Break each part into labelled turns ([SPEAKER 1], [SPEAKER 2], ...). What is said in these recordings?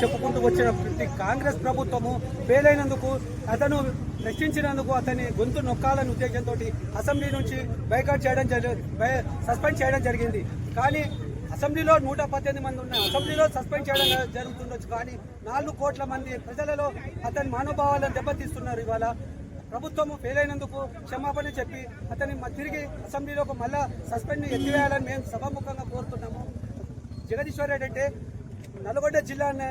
[SPEAKER 1] చెప్పుకుంటూ వచ్చిన ప్రతి కాంగ్రెస్ ప్రభుత్వము ఫెయిల్ అయినందుకు, అతను ప్రశ్నించినందుకు అతని గొంతు నొక్కాలనే ఉద్దేశంతో అసెంబ్లీ నుంచి బైకాట్ చేయడం సస్పెండ్ చేయడం జరిగింది. కానీ అసెంబ్లీలో 118 మంది ఉన్న అసెంబ్లీలో సస్పెండ్ చేయడం జరుగుతుండొచ్చు, కానీ 4 కోట్ల మంది ప్రజలలో అతని మనోభావాలను దెబ్బతీస్తున్నారు. ఇవాళ ప్రభుత్వము ఫెయిల్ అయినందుకు క్షమాపణ చెప్పి అతన్ని తిరిగి అసెంబ్లీలోకి మళ్ళా సస్పెండ్ ఎత్తివేయాలని మేము సభాముఖంగా కోరుతున్నాము. జగదీశ్వర్ రెడ్డి అంటే నల్గొండ జిల్లాను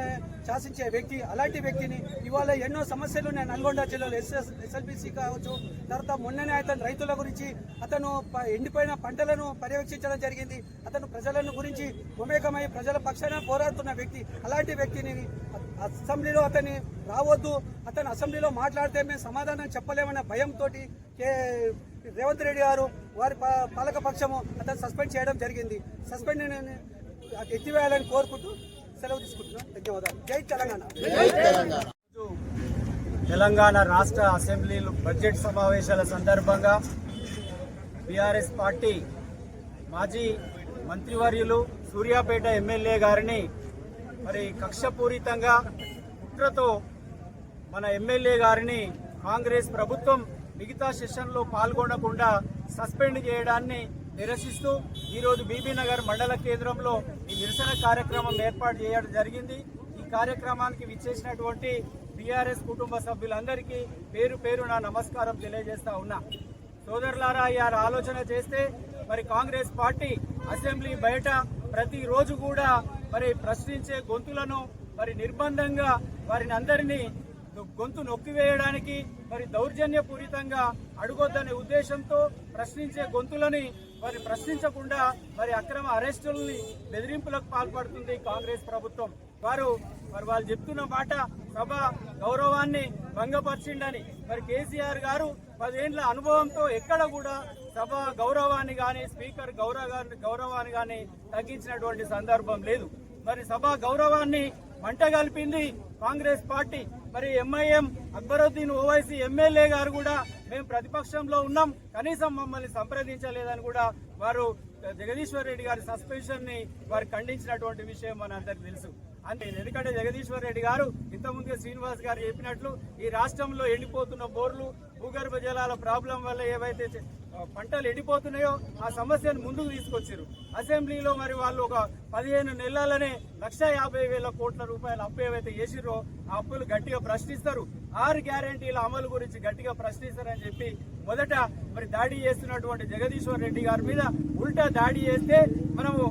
[SPEAKER 1] శాసించే వ్యక్తి. అలాంటి వ్యక్తిని ఇవాళ ఎన్నో సమస్యలు ఉన్నాయి నల్గొండ జిల్లాలో, ఎస్ఎల్బిసి కావచ్చు. తర్వాత మొన్ననే అతను రైతుల గురించి అతను ఎండిపోయిన పంటలను పర్యవేక్షించడం జరిగింది. అతను ప్రజలను గురించి మమేకమై ప్రజల పక్షాన పోరాడుతున్న వ్యక్తి. అలాంటి వ్యక్తిని అసెంబ్లీలో అతన్ని రావద్దు, అతను అసెంబ్లీలో మాట్లాడితే మేము సమాధానం చెప్పలేమన్న భయంతో రేవంత్ రెడ్డి గారు వారి పాలక పక్షము అతను సస్పెండ్ చేయడం జరిగింది. సస్పెండ్ ఎత్తివేయాలని కోరుకుంటూ సెలవు తీసుకుంటున్నాం. ధన్యవాదాలు. జై తెలంగాణ.
[SPEAKER 2] తెలంగాణ రాష్ట్ర అసెంబ్లీ బడ్జెట్ సమావేశాల సందర్భంగా టీఆర్ఎస్ పార్టీ మాజీ మంత్రివర్యులు సూర్యాపేట ఎమ్మెల్యే గారిని మరి కక్షపూరితంగా కుట్రతో మన ఎమ్మెల్యే గారిని కాంగ్రెస్ ప్రభుత్వం మిగతా సెషన్లో పాల్గొనకుండా సస్పెండ్ చేయడాన్ని నిరసిస్తూ ఈరోజు బీబీనగర్ మండల కేంద్రంలో ఈ నిరసన కార్యక్రమం ఏర్పాటు చేయడం జరిగింది. ఈ కార్యక్రమానికి విచ్చేసినటువంటి టీఆర్ఎస్ కుటుంబ సభ్యులందరికీ పేరు పేరు నా నమస్కారం తెలియజేస్తా ఉన్నా. సోదరులారా, ఇవాళ ఆలోచన చేస్తే మరి కాంగ్రెస్ పార్టీ అసెంబ్లీ బయట ప్రతిరోజు కూడా మరి ప్రశ్నించే గొంతులను మరి నిర్బంధంగా వారిని అందరినీ గొంతు నొక్కివేయడానికి మరి దౌర్జన్యపూరితంగా అడుగొద్దనే ఉద్దేశంతో ప్రశ్నించే గొంతులని మరి ప్రశ్నించకుండా మరి అక్రమ అరెస్టులని బెదిరింపులకు పాల్పడుతుంది కాంగ్రెస్ ప్రభుత్వం. వాళ్ళు చెప్తున్న మాట సభ గౌరవాన్ని భంగపరిచిండని. మరి కేసీఆర్ గారు 10 ఏళ్ల అనుభవంతో ఎక్కడ కూడా సభ గౌరవాన్ని కానీ స్పీకర్ గౌరవాన్ని కానీ తగ్గించినటువంటి సందర్భం లేదు. మరి సభ గౌరవాన్ని మంటగలిపింది కాంగ్రెస్ పార్టీ. మరి ఎంఐఎం అక్బరుద్దీన్ ఓవైసీ ఎమ్మెల్యే గారు కూడా మేము ప్రతిపక్షంలో ఉన్నాం, కనీసం మమ్మల్ని సంప్రదించలేదని కూడా వారు జగదీశ్వర్ రెడ్డి గారి సస్పెన్షన్ ని వారు ఖండించినటువంటి విషయం మనందరికి తెలుసు. అంతే, ఎందుకంటే జగదీశ్వర్ రెడ్డి గారు ఇంతకుముందే శ్రీనివాస్ గారు చెప్పినట్లు ఈ రాష్ట్రంలో ఎండిపోతున్న బోర్లు, భూగర్భ జలాల ప్రాబ్లం వల్ల ఏవైతే పంటలు ఎండిపోతున్నాయో ఆ సమస్యను ముందుకు తీసుకొచ్చారు. అసెంబ్లీలో మరి వాళ్ళు ఒక 15 నెలలనే 1,50,000 కోట్ల రూపాయల అప్పు ఏవైతే చేసిరో ఆ అప్పులు గట్టిగా ప్రశ్నిస్తారు. 6 గ్యారెంటీల అమలు గురించి గట్టిగా ప్రశ్నిస్తారని చెప్పి మొదట మరి దాడి చేస్తున్నటువంటి జగదీశ్వర్ రెడ్డి గారి మీద ఉల్టా దాడి చేస్తే మనము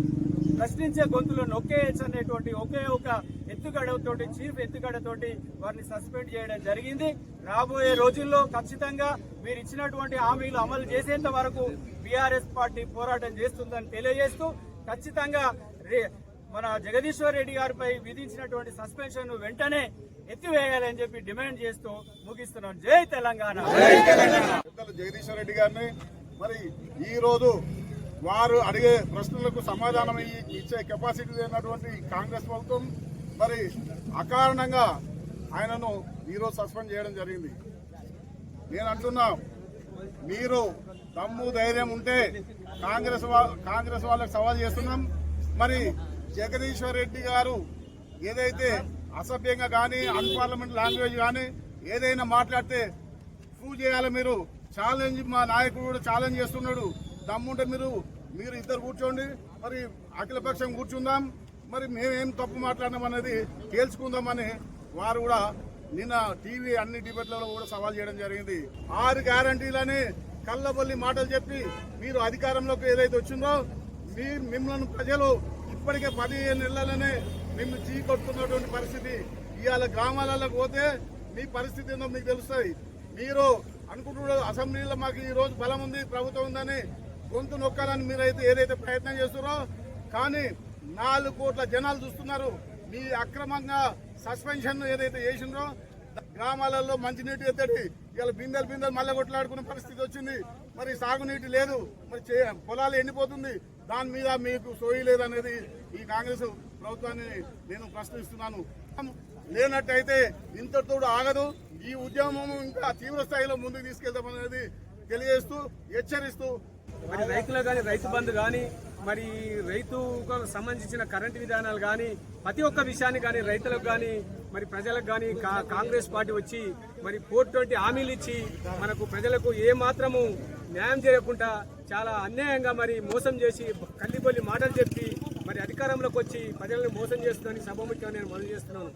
[SPEAKER 2] ప్రశ్నించే గొంతులో నొక్కేయచ్చు అనేటువంటి ఒకే ఒక ఎత్తుగడతోటి, చీఫ్ ఎత్తుగడతోటి వారిని సస్పెండ్ చేయడం జరిగింది. రాబోయే రోజుల్లో ఖచ్చితంగా మీరు ఇచ్చినటువంటి హామీలు అమలు చేసేంత వరకు బీఆర్ఎస్ పార్టీ పోరాటం చేస్తుందని తెలియజేస్తూ ఖచ్చితంగా మన జగదీశ్వర్ రెడ్డి గారిపై విధించినటువంటి సస్పెన్షన్ వెంటనే ఎత్తివేయాలని చెప్పి డిమాండ్ చేస్తూ ముగిస్తున్నాం. జై తెలంగాణ.
[SPEAKER 3] జగదీశ్వర్ రెడ్డి గారిని మరి ఈ రోజు వారు అడిగే ప్రశ్నలకు సమాధానం ఇచ్చే కెపాసిటీ లేనటువంటి కాంగ్రెస్ ప్రభుత్వం మరి అకారణంగా ఆయనను ఈరోజు సస్పెండ్ చేయడం జరిగింది. నేను అంటున్నా, మీరు దమ్ము ధైర్యం ఉంటే కాంగ్రెస్ వాళ్ళకి సవాల్ చేస్తున్నాం. మరి జగదీశ్వర్ రెడ్డి గారు ఏదైతే అసభ్యంగా కానీ అన్పార్లమెంట్ లాంగ్వేజ్ కానీ ఏదైనా మాట్లాడితే ప్రూవ్ చేయాలి. మీరు ఛాలెంజ్, మా నాయకుడు కూడా ఛాలెంజ్ చేస్తున్నాడు. దమ్ముంటే మీరు ఇద్దరు కూర్చోండి, మరి అఖిలపక్షం కూర్చుందాం, మరి మేమేం తప్పు మాట్లాడినాం అనేది తేల్చుకుందామని వారు కూడా నిన్న టీవీ అన్ని డిబేట్లలో కూడా సవాల్ చేయడం జరిగింది. 6 గ్యారంటీలని కళ్ళబొల్లి మాటలు చెప్పి మీరు అధికారంలోకి ఏదైతే వచ్చిందో మిమ్మల్ని ప్రజలు ఇప్పటికే 15 నెలలనే మిమ్మల్ని చీకొట్టుకున్నటువంటి పరిస్థితి. ఇవాళ గ్రామాలకు పోతే మీ పరిస్థితి ఏందో మీకు తెలుస్తుంది. మీరు అనుకుంటున్నారు అసెంబ్లీలో మాకు ఈ రోజు బలం ఉంది, ప్రభుత్వం ఉందని గొంతు నొక్కాలని మీరైతే ఏదైతే ప్రయత్నం చేస్తున్నారో, కానీ 4 కోట్ల జనాలు చూస్తున్నారు. మీ అక్రమంగా సస్పెన్షన్ ఏదైతే చేసిండ్రో గ్రామాలలో మంచినీటి ఎత్తడి ఇవాళ బిందెలు మళ్ళీ కొట్లాడుకునే పరిస్థితి వచ్చింది. మరి సాగునీటి లేదు, మరి పొలాలు ఎండిపోతుంది. దాని మీద మీకు సోయి లేదనేది ఈ కాంగ్రెస్ ప్రభుత్వాన్ని నేను ప్రశ్నిస్తున్నాను. లేనట్టయితే ఇంతటితో ఆగదు. ఈ ఉద్యమం ఇంకా తీవ్ర స్థాయిలో ముందుకు తీసుకెళ్తామనేది తెలియజేస్తూ హెచ్చరిస్తూ
[SPEAKER 1] మరి రైతులు కానీ రైతు బంధు కానీ
[SPEAKER 4] మరి రైతుకు సంబంధించిన కరెంటు విధానాలు కానీ ప్రతి ఒక్క విషయాన్ని కానీ రైతులకు కానీ మరి ప్రజలకు కానీ కాంగ్రెస్ పార్టీ వచ్చి మరి 420 హామీలు ఇచ్చి మనకు ప్రజలకు ఏ మాత్రము న్యాయం చేయకుండా చాలా అన్యాయంగా మరి మోసం చేసి కల్లిబొల్లి మాటలు చెప్పి మరి అధికారంలోకి వచ్చి ప్రజలను మోసం చేస్తుందని సభాముఖ్యంగా నేను మనవి చేస్తున్నాను.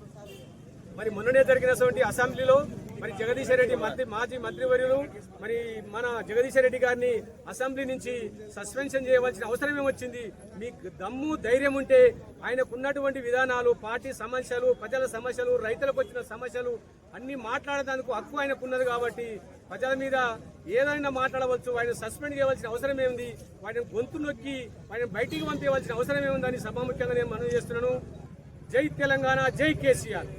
[SPEAKER 4] మరి మొన్ననే జరిగినటువంటి అసెంబ్లీలో మరి జగదీశ్వర్ రెడ్డి మాజీ మంత్రివర్యులు మరి మన జగదీశ్వర్ రెడ్డి గారిని అసెంబ్లీ నుంచి సస్పెన్షన్ చేయవలసిన అవసరం ఏమొచ్చింది? మీకు దమ్ము ధైర్యం ఉంటే ఆయనకున్నటువంటి విధానాలు, పార్టీ సమస్యలు, ప్రజల సమస్యలు, రైతులకు వచ్చిన సమస్యలు అన్ని మాట్లాడేందుకు హక్కు ఆయనకున్నది కాబట్టి ప్రజల మీద ఏదైనా మాట్లాడవచ్చు. ఆయన సస్పెండ్ చేయవలసిన అవసరం ఏముంది? వాటిని గొంతు నొక్కి వాటిని బయటికి పంపించవలసిన అవసరం ఏముందని సభాముఖ్యంగా నేను మనవి చేస్తున్నాను. జై తెలంగాణ, జై కేసీఆర్.